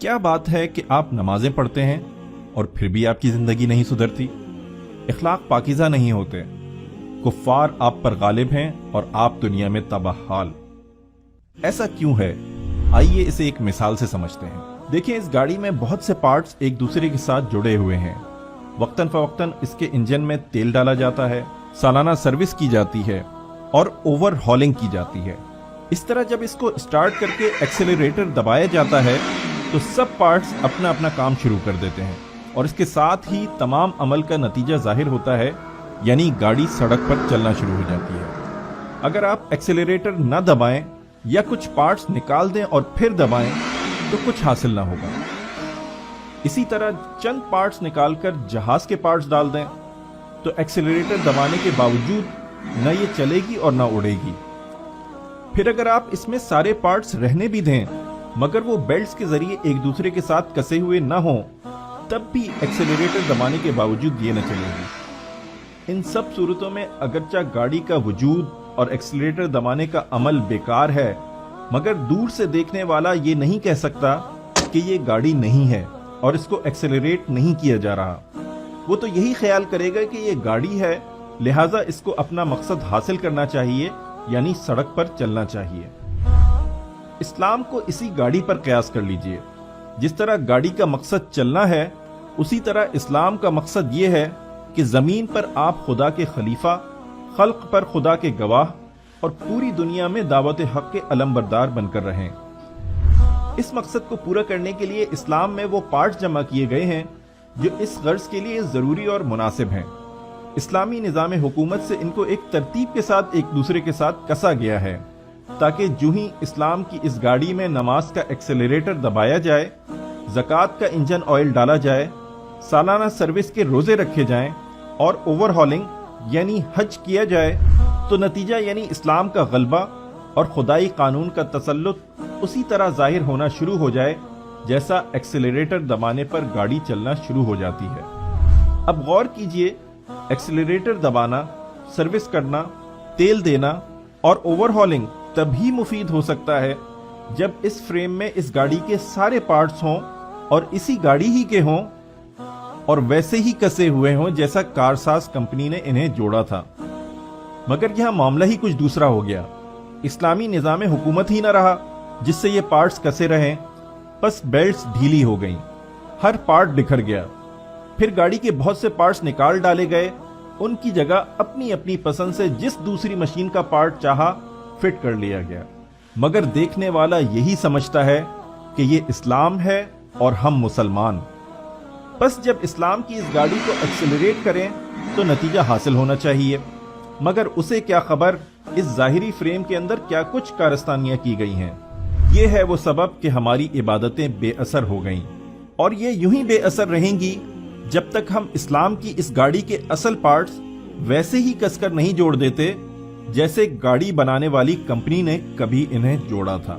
کیا بات ہے کہ آپ نمازیں پڑھتے ہیں اور پھر بھی آپ کی زندگی نہیں سدھرتی، اخلاق پاکیزہ نہیں ہوتے، کفار آپ پر غالب ہیں اور آپ دنیا میں تباہ حال۔ ایسا کیوں ہے؟ آئیے اسے ایک مثال سے سمجھتے ہیں۔ دیکھیں، اس گاڑی میں بہت سے پارٹس ایک دوسرے کے ساتھ جڑے ہوئے ہیں۔ وقتاً فوقتاً اس کے انجن میں تیل ڈالا جاتا ہے، سالانہ سروس کی جاتی ہے اور اوور ہالنگ کی جاتی ہے۔ اس طرح جب اس کو اسٹارٹ کر کے ایکسیلریٹر دبایا جاتا ہے تو سب پارٹس اپنا اپنا کام شروع کر دیتے ہیں اور اس کے ساتھ ہی تمام عمل کا نتیجہ ظاہر ہوتا ہے، یعنی گاڑی سڑک پر چلنا شروع ہو جاتی ہے۔ اگر آپ ایکسیلریٹر نہ دبائیں یا کچھ پارٹس نکال دیں اور پھر دبائیں تو کچھ حاصل نہ ہوگا۔ اسی طرح چند پارٹس نکال کر جہاز کے پارٹس ڈال دیں تو ایکسیلریٹر دبانے کے باوجود نہ یہ چلے گی اور نہ اڑے گی۔ پھر اگر آپ اس میں سارے پارٹس رہنے بھی دیں مگر وہ بیلٹس کے ذریعے ایک دوسرے کے ساتھ کسے ہوئے نہ ہوں تب بھی ایکسیلریٹر دبانے کے باوجود یہ نہ چلے گی۔ ان سب صورتوں میں اگرچہ گاڑی کا وجود اور ایکسیلریٹر دبانے کا عمل بیکار ہے، مگر دور سے دیکھنے والا یہ نہیں کہہ سکتا کہ یہ گاڑی نہیں ہے اور اس کو ایکسیلریٹ نہیں کیا جا رہا۔ وہ تو یہی خیال کرے گا کہ یہ گاڑی ہے، لہٰذا اس کو اپنا مقصد حاصل کرنا چاہیے، یعنی سڑک پر چلنا چاہیے۔ اسلام کو اسی گاڑی پر قیاس کر لیجئے۔ جس طرح گاڑی کا مقصد چلنا ہے، اسی طرح اسلام کا مقصد یہ ہے کہ زمین پر آپ خدا کے خلیفہ، خلق پر خدا کے گواہ اور پوری دنیا میں دعوت حق کے علمبردار بن کر رہیں۔ اس مقصد کو پورا کرنے کے لیے اسلام میں وہ پارٹس جمع کیے گئے ہیں جو اس غرض کے لیے ضروری اور مناسب ہیں۔ اسلامی نظام حکومت سے ان کو ایک ترتیب کے ساتھ ایک دوسرے کے ساتھ کسا گیا ہے تاکہ جو ہی اسلام کی اس گاڑی میں نماز کا ایکسیلریٹر دبایا جائے، زکوٰۃ کا انجن آئل ڈالا جائے، سالانہ سروس کے روزے رکھے جائیں اور اوور ہالنگ یعنی حج کیا جائے تو نتیجہ یعنی اسلام کا غلبہ اور خدائی قانون کا تسلط اسی طرح ظاہر ہونا شروع ہو جائے جیسا ایکسیلریٹر دبانے پر گاڑی چلنا شروع ہو جاتی ہے۔ اب غور کیجئے، ایکسیلریٹر دبانا، سروس کرنا، تیل دینا اور اوور ہالنگ تبھی مفید ہو سکتا ہے جب اس فریم میں اس گاڑی کے سارے پارٹس ہوں اور اسی گاڑی ہی کے ہوں اور ویسے ہی کسے ہوئے ہوں جیسا کارساز کمپنی نے انہیں جوڑا تھا۔ مگر یہاں معاملہ ہی کچھ دوسرا ہو گیا۔ اسلامی نظام حکومت ہی نہ رہا جس سے یہ پارٹس کسے رہیں، بس بیلٹس ڈھیلی ہو گئیں، ہر پارٹ بکھر گیا۔ پھر گاڑی کے بہت سے پارٹس نکال ڈالے گئے، ان کی جگہ اپنی اپنی پسند سے جس دوسری مشین کا پارٹ چاہا فٹ کر لیا گیا۔ مگر دیکھنے والا یہی سمجھتا ہے کہ یہ اسلام ہے اور ہم مسلمان۔ بس جب اسلام کی اس گاڑی کو ایکسیلریٹ کریں تو نتیجہ حاصل ہونا چاہیے، مگر اسے کیا خبر اس ظاہری فریم کے اندر کیا کچھ کارستانیاں کی گئی ہیں۔ یہ ہے وہ سبب کہ ہماری عبادتیں بے اثر ہو گئیں، اور یہ یوں ہی بے اثر رہیں گی جب تک ہم اسلام کی اس گاڑی کے اصل پارٹس ویسے ہی کس کر نہیں جوڑ دیتے جیسے گاڑی بنانے والی کمپنی نے کبھی انہیں جوڑا تھا۔